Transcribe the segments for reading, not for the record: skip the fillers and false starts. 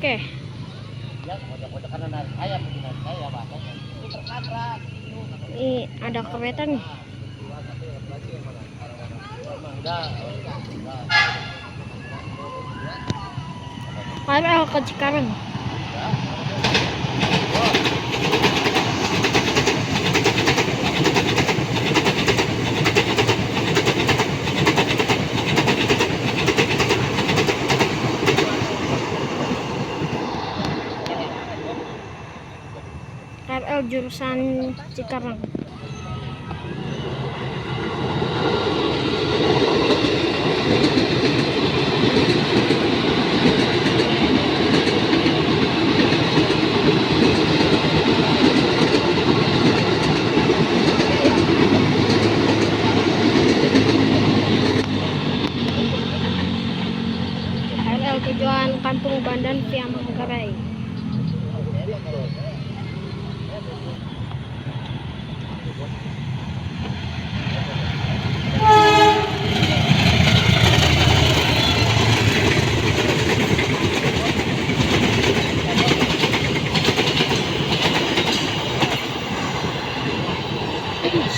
Oke. Ini ada kereta nih. KRL ke Cikarang. KRL jurusan Cikarang. KRL tujuan Kampung Bandan via Manggarai.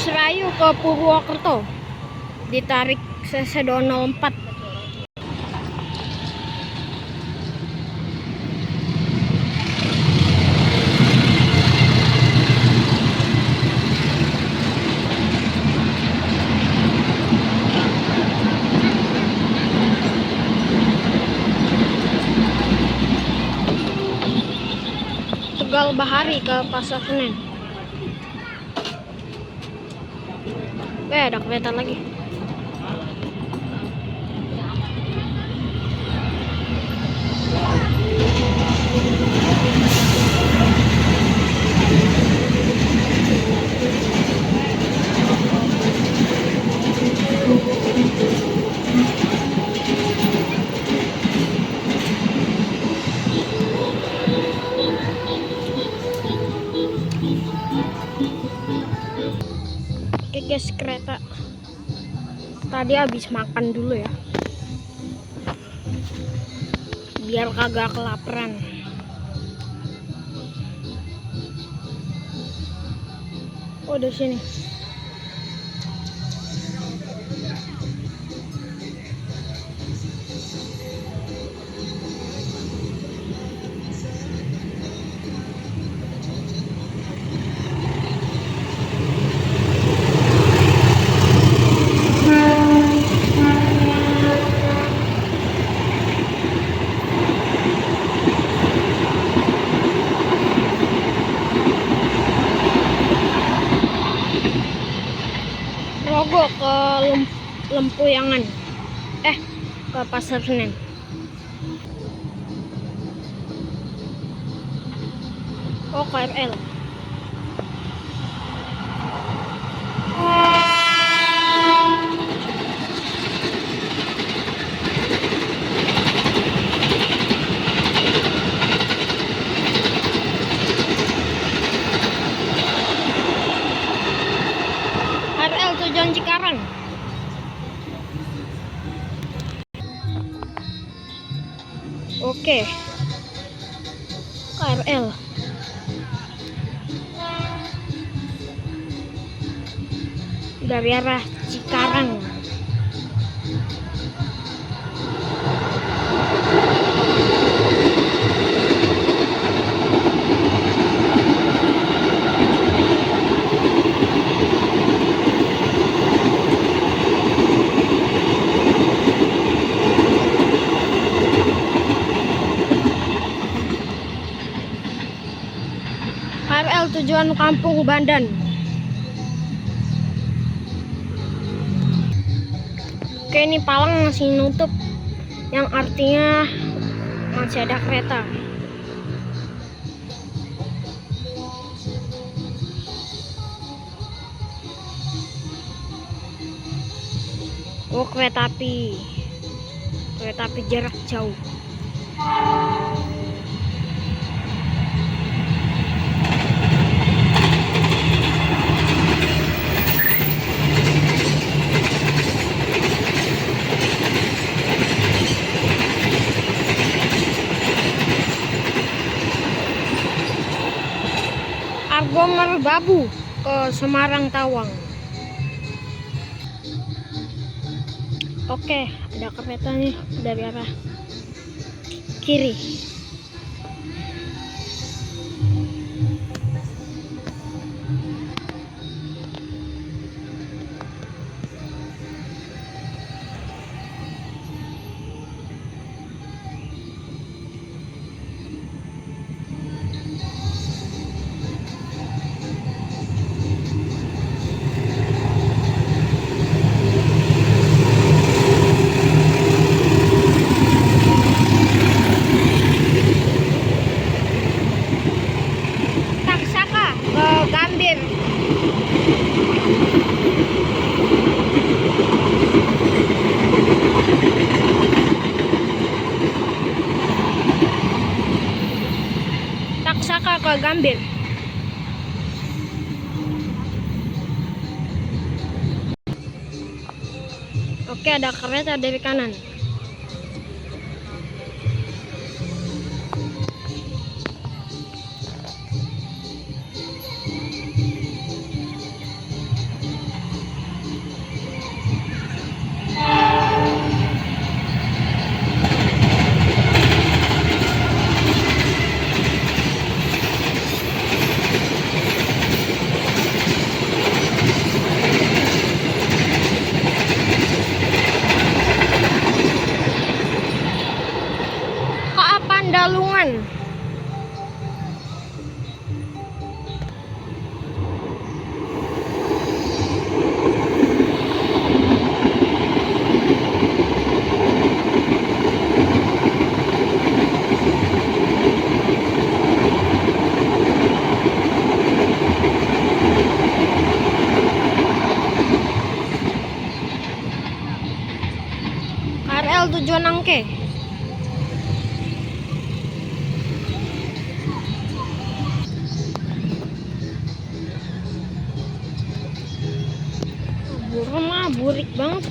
Serayu ke Purwokerto ditarik Sesedono 04. Tegal Bahari ke Pasar Senen. Ada kereta lagi. Oke guys, kereta tadi habis makan dulu ya, biar kagak kelaparan. Oh, di sini. Rogo ke Lempuyangan, ke Pasar Senen. Oh, KRL. KRL tujuan Cikarang. Oke. KRL. Dari arah Cikarang. KRL tujuan Kampung Bandan. Oke, ini palang masih nutup, yang artinya masih ada kereta. Oh, kereta api jarak jauh. Argo Merbabu ke Semarang Tawang. Oke, ada kereta nih dari arah kiri. Taksaka ke Gambir. Taksaka ke Gambir. Oke, ada kereta dari kanan. KA Pandalungan. KRL tujuan Angke. Buram mah burik banget.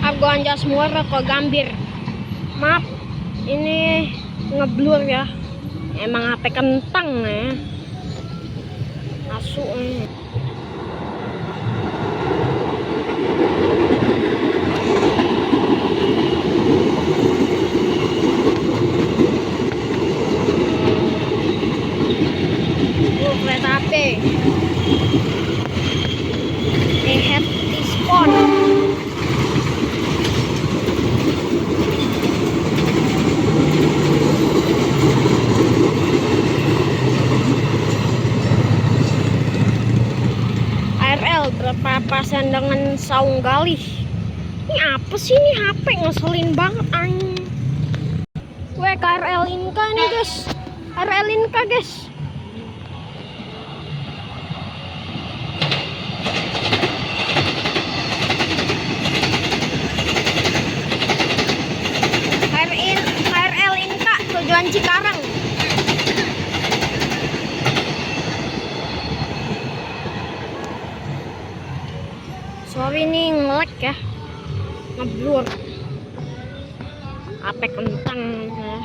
Argo Anjasmara ke Gambir. Maaf, ini ngeblur ya. Emang HP kentang ya. Asu nih. Kereta api. Head Tispon. Berpapasan dengan saung galih. Ini apa sih, ini HP ngeselin banget anjing. KRL Inka nih guys. KRL Inka guys. KRL Inka tujuan Cikarang. Sorry nih nge-lag ya, ngeblur, HP kentang ya.